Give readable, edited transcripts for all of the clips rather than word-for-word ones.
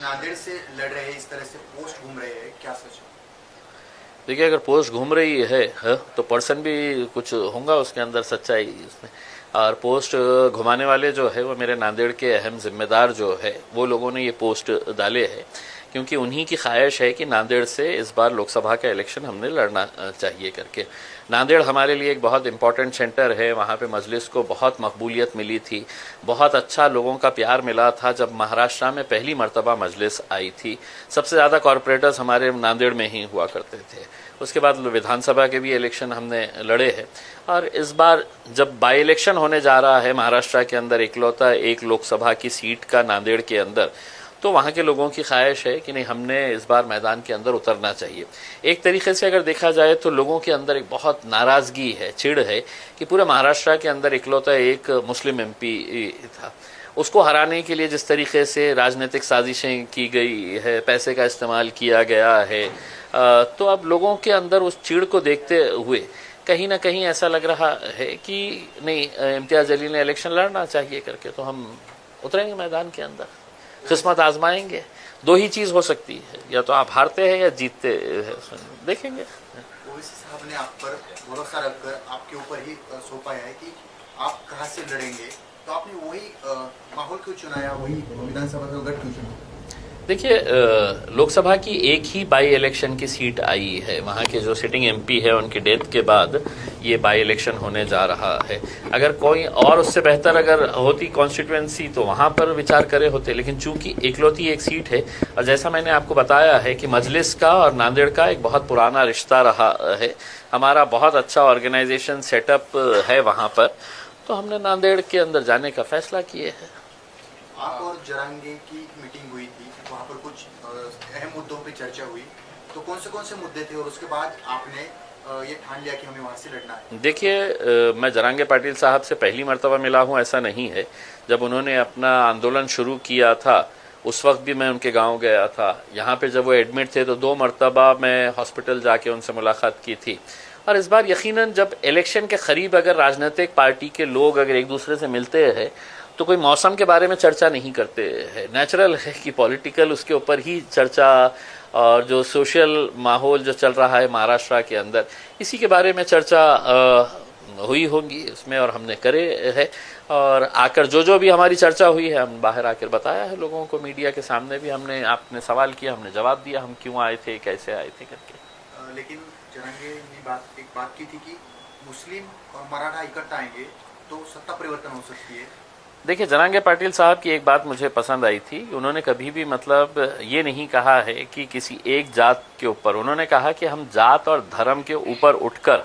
नांदेड़ से लड़ रहे हैं, इस तरह से पोस्ट घूम रहे हैं, क्या सच है? देखिए, अगर पोस्ट घूम रही है तो पर्सन भी कुछ होगा उसके अंदर सच्चाई उसमें। और पोस्ट घुमाने वाले जो है वो मेरे नांदेड़ के अहम जिम्मेदार जो है वो लोगों ने ये पोस्ट डाले हैं, क्योंकि उन्हीं की ख्वाहिश है कि नांदेड़ से इस बार लोकसभा का इलेक्शन हमने लड़ना चाहिए करके। नांदेड़ हमारे लिए एक बहुत इंपॉर्टेंट सेंटर है, वहाँ पे मजलिस को बहुत मकबूलियत मिली थी, बहुत अच्छा लोगों का प्यार मिला था जब महाराष्ट्र में पहली मर्तबा मजलिस आई थी। सबसे ज़्यादा कॉरपोरेटर्स हमारे नांदेड़ में ही हुआ करते थे। उसके बाद विधानसभा के भी इलेक्शन हमने लड़े हैं, और इस बार जब बाई इलेक्शन होने जा रहा है महाराष्ट्र के अंदर इकलौता एक लोकसभा की सीट का नांदेड़ के अंदर, तो वहाँ के लोगों की ख्वाहिश है कि नहीं, हमने इस बार मैदान के अंदर उतरना चाहिए। एक तरीके से अगर देखा जाए तो लोगों के अंदर एक बहुत नाराज़गी है, चिढ़ है कि पूरे महाराष्ट्र के अंदर इकलौता एक मुस्लिम एमपी था। उसको हराने के लिए जिस तरीके से राजनीतिक साजिशें की गई है, पैसे का इस्तेमाल किया गया है, तो अब लोगों के अंदर उस चिढ़ को देखते हुए कहीं ना कहीं ऐसा लग रहा है कि नहीं, इम्तियाज़ अली ने इलेक्शन लड़ना चाहिए करके, तो हम उतरेंगे मैदान के अंदर, किस्मत आजमाएंगे। दो ही चीज़ हो सकती है, या तो आप हारते हैं या जीतते हैं, देखेंगे। ओवैसी साहब ने आप पर भरोसा रखकर आपके ऊपर ही सौंपा है कि आप कहाँ से लड़ेंगे, तो आपने वही माहौल क्यों चुनाया, वही विधानसभा का गढ़ क्यों चुना? देखिए, लोकसभा की एक ही बाई इलेक्शन की सीट आई है, वहाँ के जो सिटिंग एमपी है उनकी डेथ के बाद ये बाई इलेक्शन होने जा रहा है। अगर कोई और उससे बेहतर अगर होती कॉन्स्टिट्यूएंसी तो वहाँ पर विचार करे होते, लेकिन चूंकि इकलौती एक सीट है, और जैसा मैंने आपको बताया है कि मजलिस का और नांदेड़ का एक बहुत पुराना रिश्ता रहा है, हमारा बहुत अच्छा ऑर्गेनाइजेशन सेटअप है वहाँ पर, तो हमने नांदेड़ के अंदर जाने का फैसला किए है। आप और जरांगे की मीटिंग हुई थी, वहाँ पर कुछ अहम मुद्दों पे चर्चा हुई, तो कौन से मुद्दे थे और उसके बाद आपने ये ठान लिया कि हमें वहाँ से लड़ना है? देखिए, मैं जरांगे पाटिल साहब से पहली मर्तबा मिला हूँ ऐसा नहीं है। जब उन्होंने अपना आंदोलन शुरू किया था उस वक्त भी मैं उनके गांव गया था। यहाँ पे जब वो एडमिट थे तो 2 मर्तबा मैं हॉस्पिटल जाके उनसे मुलाकात की थी। और इस बार यकीनन जब इलेक्शन के करीब अगर राजनीतिक पार्टी के लोग अगर एक दूसरे से मिलते हैं तो कोई मौसम के बारे में चर्चा नहीं करते हैं। नेचुरल है कि पॉलिटिकल उसके ऊपर ही चर्चा, और जो सोशल माहौल जो चल रहा है महाराष्ट्र के अंदर, इसी के बारे में चर्चा हुई होंगी उसमें, और हमने करे है। और आकर जो भी हमारी चर्चा हुई है हम बाहर आकर बताया है लोगों को, मीडिया के सामने भी हमने, आपने सवाल किया हमने जवाब दिया, हम क्यों आए थे, कैसे आए थे करके। लेकिन जरांगे ने एक बात की थी कि मुस्लिम और मराठा इकट्ठा आएंगे तो सत्ता परिवर्तन हो सकती है। देखिए, जरांगे पाटिल साहब की एक बात मुझे पसंद आई थी, उन्होंने कभी भी मतलब ये नहीं कहा है कि किसी एक जात के ऊपर, उन्होंने कहा कि हम जात और धर्म के ऊपर उठकर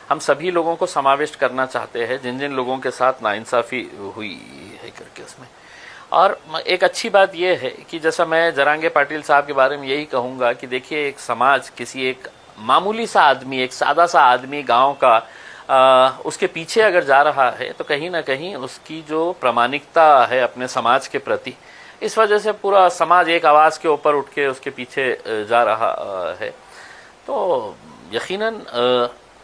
हम सभी लोगों को समाविष्ट करना चाहते हैं जिन जिन लोगों के साथ नाइंसाफ़ी हुई है करके उसमें। और एक अच्छी बात यह है कि जैसा मैं जरांगे पाटिल साहब के बारे में यही कहूँगा कि देखिए, एक समाज, किसी एक मामूली सा आदमी, एक सादा सा आदमी गाँव का, उसके पीछे अगर जा रहा है तो कहीं ना कहीं उसकी जो प्रामाणिकता है अपने समाज के प्रति, इस वजह से पूरा समाज एक आवाज़ के ऊपर उठ के उसके पीछे जा रहा है। तो यकीनन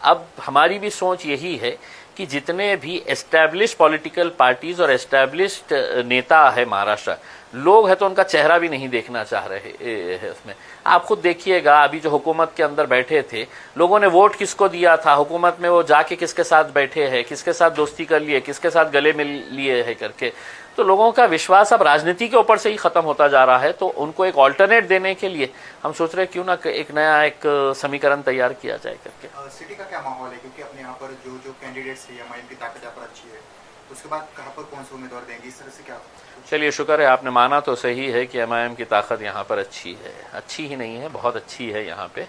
अब हमारी भी सोच यही है कि जितने भी एस्टैब्लिश पॉलिटिकल पार्टीज और एस्टैब्लिश्ड नेता है महाराष्ट्र, लोग हैं तो उनका चेहरा भी नहीं देखना चाह रहे हैं उसमें। आप खुद देखिएगा, अभी जो हुकूमत के अंदर बैठे थे, लोगों ने वोट किसको दिया था, हुकूमत में वो जाके किसके साथ बैठे हैं, किसके साथ दोस्ती कर लिए, किसके साथ गले मिल लिए है करके, तो लोगों का विश्वास अब राजनीति के ऊपर से ही खत्म होता जा रहा है। तो उनको एक ऑल्टरनेट देने के लिए हम सोच रहे हैं क्यों ना एक नया एक समीकरण तैयार किया जाए करके। सिटी का क्या माहौल है, क्योंकि अपने यहाँ पर जो कैंडिडेट्स है एमआईएम की ताकत यहाँ पर अच्छी है, उसके बाद कहाँ पर कौन से उम्मीदवार देंगे, इस तरह से क्या? चलिए, शुक्र है आपने माना तो सही है कि एमआईएम की ताकत यहाँ पर अच्छी है, अच्छी ही नहीं है बहुत अच्छी है यहाँ पे,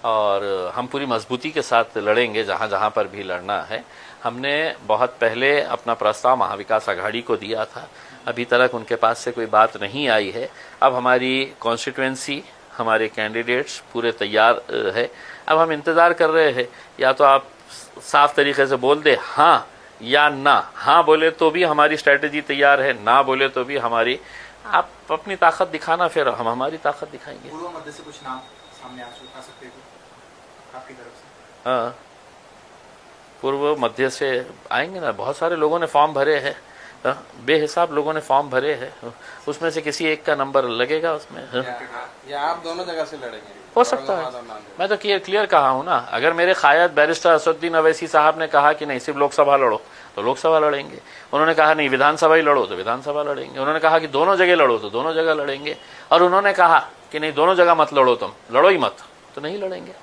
और हम पूरी मजबूती के साथ लड़ेंगे जहाँ जहाँ पर भी लड़ना है। हमने बहुत पहले अपना प्रस्ताव महाविकास आघाड़ी को दिया था, अभी तक उनके पास से कोई बात नहीं आई है। अब हमारी कॉन्स्टिट्यूएंसी, हमारे कैंडिडेट्स पूरे तैयार है। अब हम इंतज़ार कर रहे हैं, या तो आप साफ तरीके से बोल दे हाँ या ना। हाँ बोले तो भी हमारी स्ट्रेटजी तैयार है, ना बोले तो भी हमारी, आप अपनी ताकत दिखाना, फिर हम हमारी ताकत दिखाएंगे। पूर्व मध्य से कुछ नाम सामने आ सकते हैं आपकी तरफ से? हाँ, पूर्व मध्य से आएंगे ना, बहुत सारे लोगों ने फॉर्म भरे हैं, बेहिसाब लोगों ने फॉर्म भरे हैं, उसमें से किसी एक का नंबर लगेगा उसमें। या आप दोनों जगह से लड़ेंगे? हो सकता है, मैं तो क्लियर कहा हूँ ना। अगर मेरे कायद बैरिस्टर असदुद्दीन अवैसी साहब ने कहा कि नहीं सिर्फ लोकसभा लड़ो तो लोकसभा लड़ेंगे, उन्होंने कहा नहीं विधानसभा ही लड़ो तो विधानसभा लड़ेंगे, उन्होंने कहा कि दोनों जगह लड़ो तो दोनों जगह लड़ेंगे, और उन्होंने कहा कि नहीं दोनों जगह मत लड़ो, तुम लड़ो ही मत, तो नहीं लड़ेंगे।